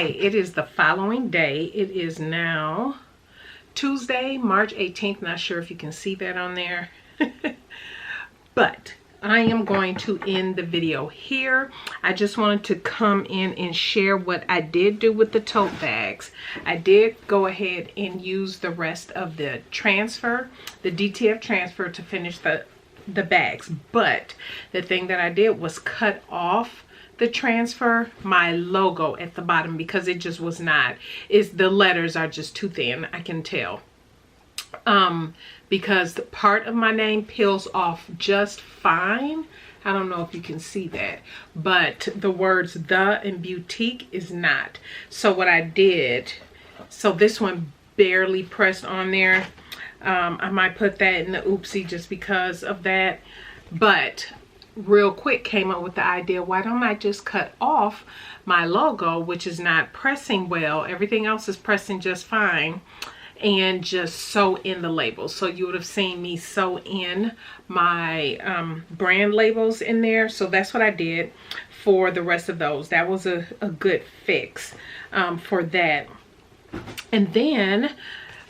Okay, it is the following day. It is now Tuesday, March 18th. Not sure if you can see that on there. But I am going to end the video here. I just wanted to come in and share what I did do with the tote bags. I did go ahead and use the rest of the transfer, the DTF transfer, to finish the bags. But the thing that I did was cut off the transfer, my logo at the bottom, because it just was not, the letters are just too thin, I can tell. Because the part of my name peels off just fine. I don't know if you can see that, but the words the and boutique is not. So what I did, so this one barely pressed on there. I might put that in the oopsie just because of that, but real quick came up with the idea, why don't I just cut off my logo, which is not pressing well, everything else is pressing just fine, and just sew in the labels. So you would have seen me sew in my brand labels in there. So that's what I did for the rest of those. That was a good fix for that. And then,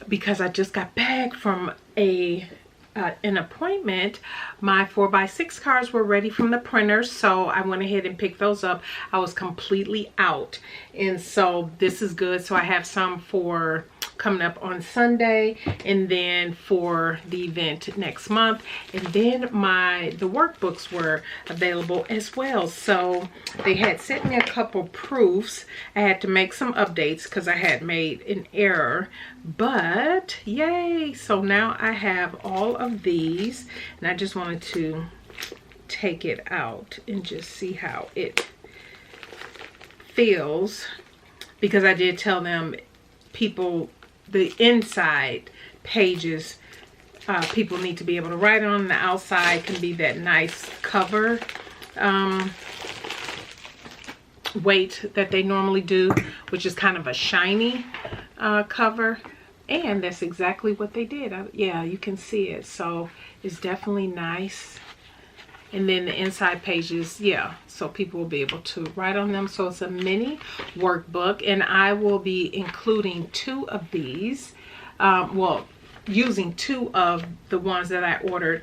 because I just got back from an appointment, my 4x6 cards were ready from the printer, so I went ahead and picked those up. I was completely out, and so this is good. So I have some for coming up on Sunday, and then for the event next month, and then the workbooks were available as well. So they had sent me a couple proofs. I had to make some updates because I had made an error, but yay. So now I have all of these, and I just wanted to take it out and just see how it feels, because I did tell them the inside pages, people need to be able to write on. The outside can be that nice cover weight that they normally do, which is kind of a shiny cover, and that's exactly what they did. Yeah, you can see it, so it's definitely nice. And then the inside pages, yeah, so people will be able to write on them. So it's a mini workbook, and I will be including 2 of these, well, using 2 of the ones that I ordered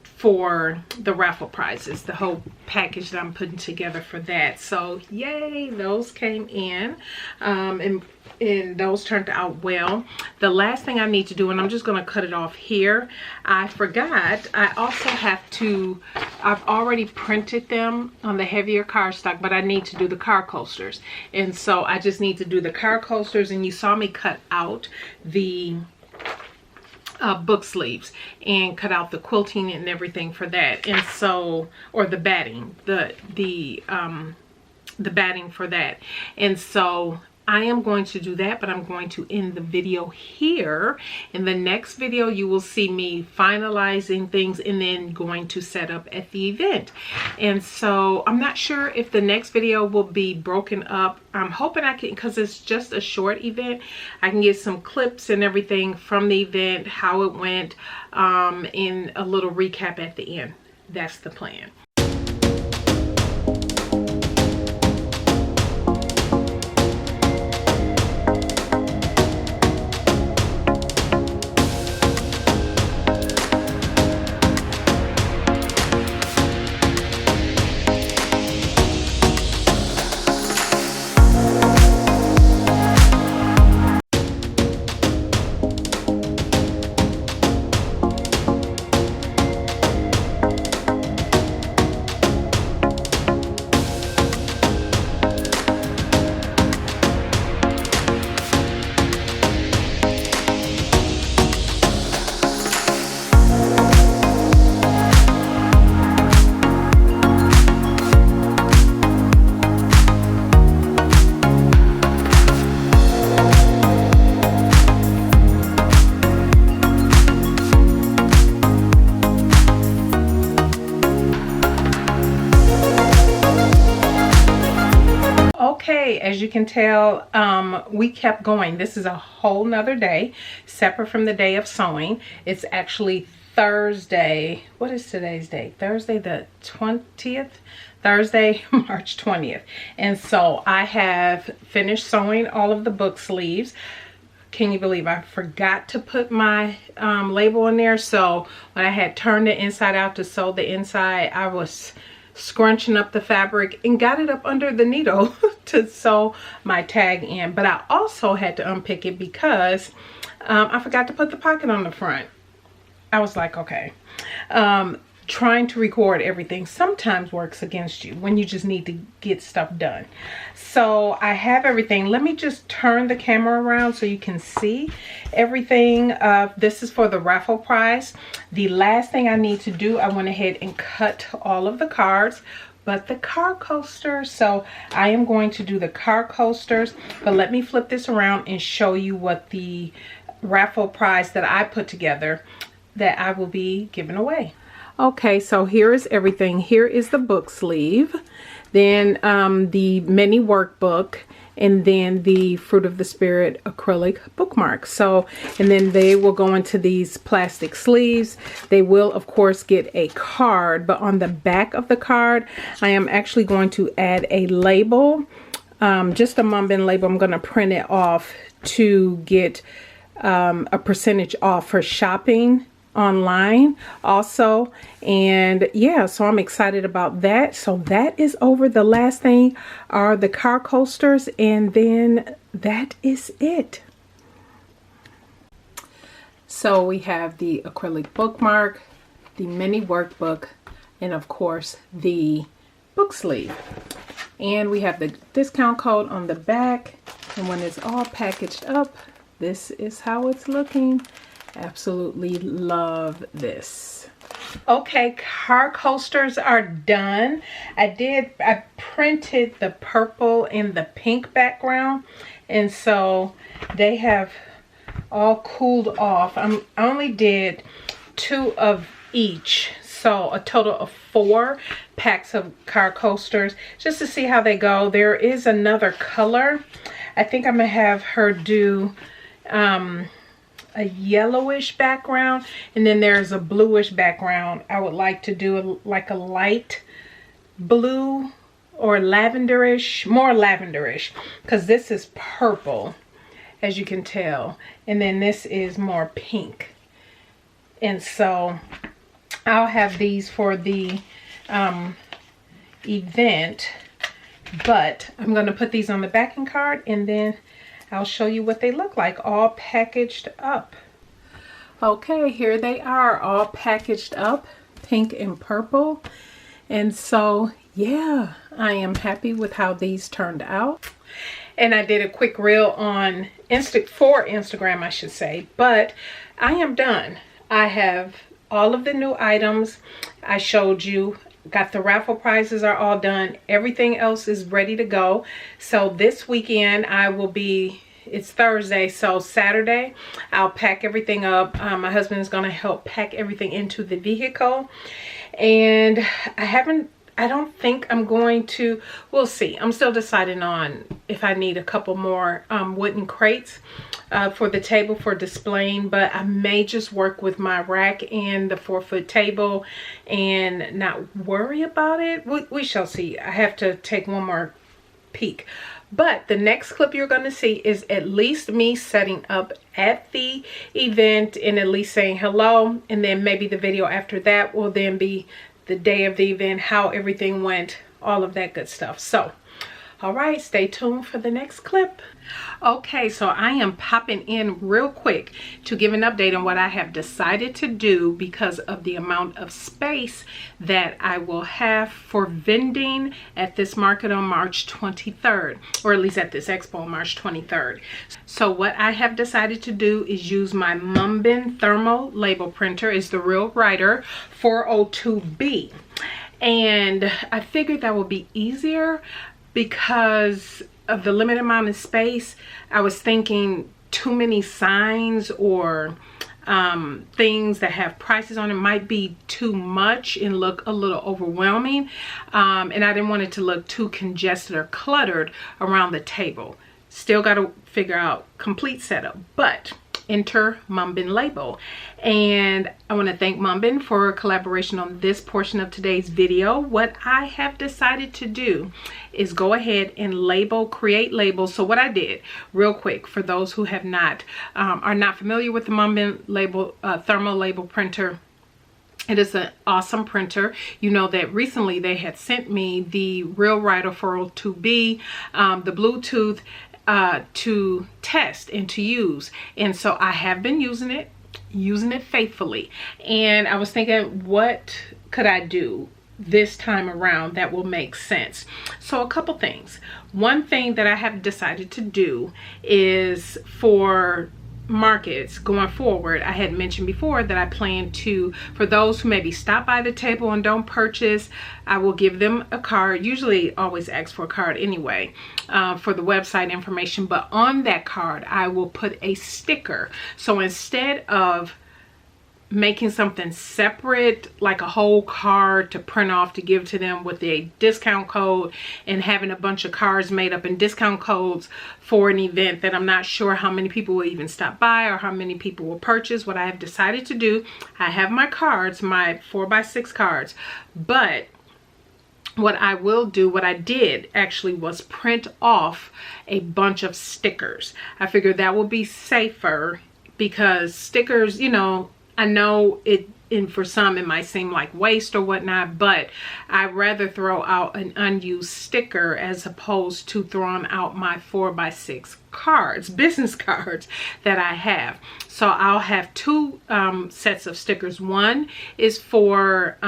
for the raffle prizes, the whole package that I'm putting together for that. So yay, those came in, and those turned out well. The last thing I need to do, and I'm just going to cut it off here, I forgot, I also have to, I've already printed them on the heavier cardstock, but I need to do the card coasters. And so I just need to do the card coasters, and you saw me cut out the book sleeves and cut out the quilting and everything for that. And so, or the batting, the batting for that. And so I am going to do that, but I'm going to end the video here. In the next video, you will see me finalizing things and then going to set up at the event. And so I'm not sure if the next video will be broken up. I'm hoping I can, because it's just a short event, I can get some clips and everything from the event, how it went, and a little recap at the end. That's the plan. Okay, as you can tell, we kept going. This is a whole nother day separate from the day of sewing. It's actually Thursday. What is today's date? Thursday the 20th? Thursday, March 20th. And so I have finished sewing all of the book sleeves. Can you believe I forgot to put my label in there? So when I had turned it inside out to sew the inside, I was scrunching up the fabric and got it up under the needle to sew my tag in. But I also had to unpick it because I forgot to put the pocket on the front. I was like, okay. Trying to record everything sometimes works against you when you just need to get stuff done. So I have everything. Let me just turn the camera around so you can see everything. This is for the raffle prize. The last thing I need to do, I went ahead and cut all of the cards, but the car coasters. So I am going to do the car coasters, but let me flip this around and show you what the raffle prize that I put together that I will be giving away. Okay, so here is everything. Here is the book sleeve, then the mini workbook, and then the Fruit of the Spirit acrylic bookmark. So, and then they will go into these plastic sleeves. They will, of course, get a card, but on the back of the card, I am actually going to add a label, just a Munbyn label. I'm going to print it off to get a percentage off for shopping online also. And yeah, so I'm excited about that. So that is over. The last thing are the car coasters, and then that is it. So we have the acrylic bookmark, the mini workbook, and of course the book sleeve. And we have the discount code on the back, and when it's all packaged up, this is how it's looking. Absolutely love this. Okay, car coasters are done. I printed the purple and the pink background, and so they have all cooled off. I only did 2 of each, so a total of 4 packs of car coasters just to see how they go. There is another color. I think I'm gonna have her do a yellowish background, and then there's a bluish background. I would like to do like a light blue or lavenderish, more lavenderish, because this is purple, as you can tell, and then this is more pink. And so I'll have these for the event, but I'm going to put these on the backing card, and then I'll show you what they look like all packaged up. Okay, here they are all packaged up, pink and purple. And so yeah, I am happy with how these turned out. And I did a quick reel on Instagram, I should say, but I am done. I have all of the new items I showed you. Got the raffle prizes are all done. Everything else is ready to go. So this weekend I will be, it's Thursday, so Saturday I'll pack everything up. My husband is going to help pack everything into the vehicle. And I don't think I'm going to, we'll see. I'm still deciding on if I need a couple more wooden crates for the table for displaying, but I may just work with my rack and the 4-foot table and not worry about it. We shall see. I have to take one more peek. But the next clip you're going to see is at least me setting up at the event and at least saying hello, and then maybe the video after that will then be the day of the event, how everything went, all of that good stuff. So all right, stay tuned for the next clip. Okay, so I am popping in real quick to give an update on what I have decided to do because of the amount of space that I will have for vending at this market on March 23rd, or at least at this expo on March 23rd. So what I have decided to do is use my Munbyn thermal label printer. It's the Real Writer 402B. And I figured that would be easier because of the limited amount of space. I was thinking too many signs or things that have prices on it might be too much and look a little overwhelming. And I didn't want it to look too congested or cluttered around the table. Still got to figure out complete setup. But enter Munbyn label. And I want to thank Munbyn for collaboration on this portion of today's video. What I have decided to do is go ahead and create labels. So what I did real quick, for those who have not are not familiar with the Munbyn label thermal label printer, it is an awesome printer. You know that recently they had sent me the Real Writer 402B, the Bluetooth to test and to use, and so I have been using it faithfully. And I was thinking, what could I do this time around that will make sense? So a couple things. One thing that I have decided to do is, for markets going forward, I had mentioned before that I plan to, for those who maybe stop by the table and don't purchase, I will give them a card. Usually always ask for a card anyway, for the website information, but on that card I will put a sticker. So instead of making something separate, like a whole card to print off to give to them with a discount code, and having a bunch of cards made up in discount codes for an event that I'm not sure how many people will even stop by or how many people will purchase, what I have decided to do, I have my cards, my 4x6 cards, but what I will do, what I did actually, was print off a bunch of stickers. I figured that will be safer, because stickers, you know, I know it, and for some it might seem like waste or whatnot, but I'd rather throw out an unused sticker as opposed to throwing out my 4x6 cards, business cards that I have. So I'll have two sets of stickers. One is for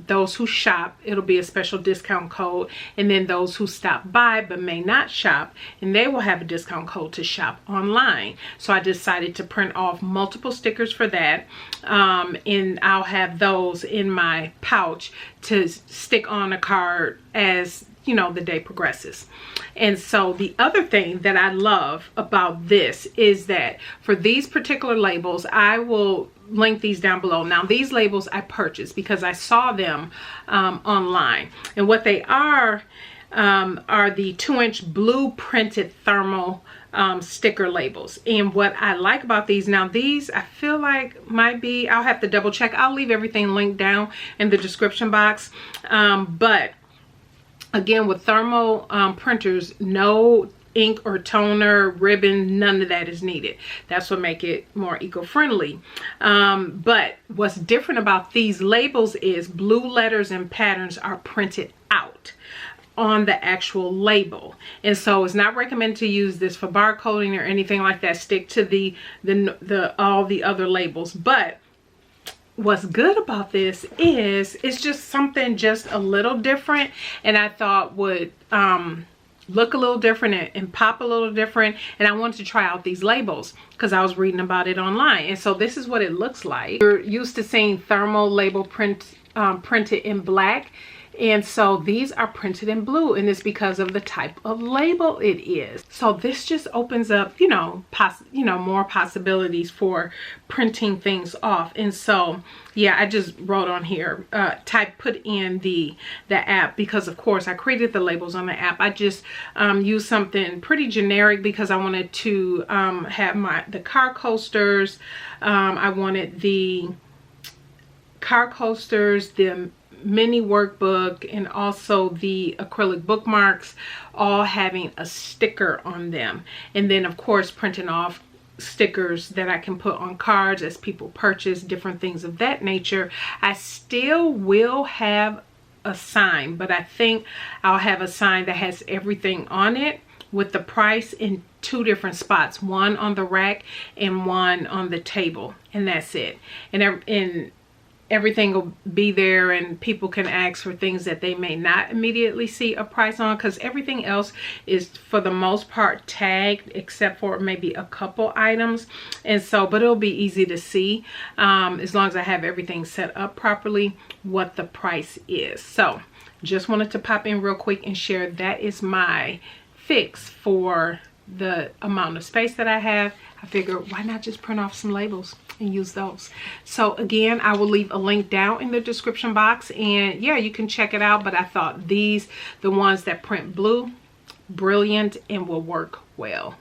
those who shop. It'll be a special discount code. And then those who stop by but may not shop, and they will have a discount code to shop online. So I decided to print off multiple stickers for that. And I'll have those in my pouch to stick on a card as, you know, the day progresses. And so the other thing that I love about this is that for these particular labels, I will link these down below. Now these labels I purchased because I saw them online, and what they are the 2-inch blue printed thermal sticker labels. And what I like about these, now these I feel like might be, I'll have to double check, I'll leave everything linked down in the description box, but again, with thermal printers, no ink or toner, ribbon, none of that is needed. That's what make it more eco-friendly. But what's different about these labels is blue letters and patterns are printed out on the actual label, and so it's not recommended to use this for barcoding or anything like that. Stick to all the other labels. But what's good about this is it's just something just a little different, and I thought would look a little different and pop a little different. And I wanted to try out these labels because I was reading about it online. And so this is what it looks like. You're used to seeing thermal label printed in black. And so these are printed in blue, and it's because of the type of label it is. So this just opens up, you know, more possibilities for printing things off. And so, yeah, I just wrote on here, put in the app, because of course I created the labels on the app. I just used something pretty generic because I wanted to have the car coasters. I wanted the car coasters, the mini workbook, and also the acrylic bookmarks, all having a sticker on them. And then of course printing off stickers that I can put on cards as people purchase, different things of that nature. I still will have a sign, but I think I'll have a sign that has everything on it with the price in 2 different spots, one on the rack and one on the table, and that's it. And everything will be there, and people can ask for things that they may not immediately see a price on, because everything else is for the most part tagged except for maybe a couple items. And so, but it'll be easy to see as long as I have everything set up properly what the price is. So just wanted to pop in real quick and share that is my fix for the amount of space that I have. I figured, why not just print off some labels and use those? So again, I will leave a link down in the description box, and yeah, you can check it out. But I thought these, the ones that print blue, brilliant and will work well.